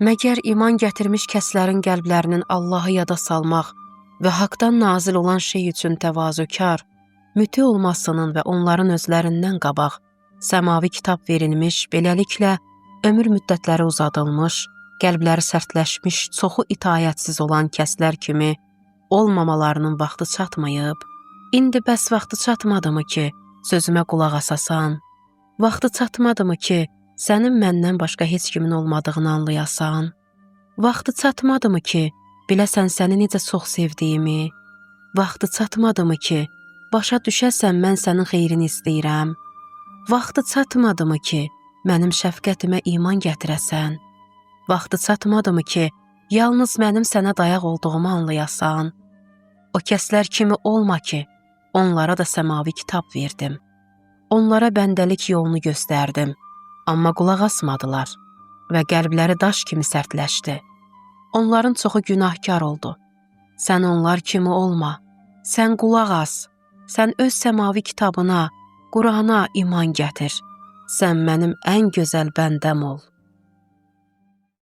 Məgər iman gətirmiş kəslərin qəlblərinin Allahı yada salmaq və haqdan nazil olan şey üçün təvazökar, müti olmasının və onların özlərindən qabaq səmavi kitab verilmiş, beləliklə ömür müddətləri uzadılmış, qəlbləri sərtləşmiş, çoxu itayətsiz olan kəslər kimi olmamalarının vaxtı çatmayıb? İndi bəs vaxtı çatmadımı ki, sözümə qulaq asasan? Vaxtı çatmadımı ki, sənin məndən başqa heç kimin olmadığını anlayasan? Vaxtı çatmadımı ki, biləsən səni necə çox sevdiyimi? Vaxtı çatmadımı ki, başa düşəsən mən sənin xeyrini istəyirəm? Vaxtı çatmadımı ki, mənim şəfqətimə iman gətirəsən? Vaxtı çatmadımı ki, yalnız mənim sənə dayaq olduğumu anlayasan? O kəslər kimi olma ki, onlara da səmavi kitab verdim. Onlara bəndəlik yolunu göstərdim, amma qulaq asmadılar və qəlbləri daş kimi sərtləşdi. Onların çoxu günahkar oldu. Sən onlar kimi olma, sən qulaq as, sən öz səmavi kitabına, Qurana iman gətir. Sən mənim ən gözəl bəndəm ol.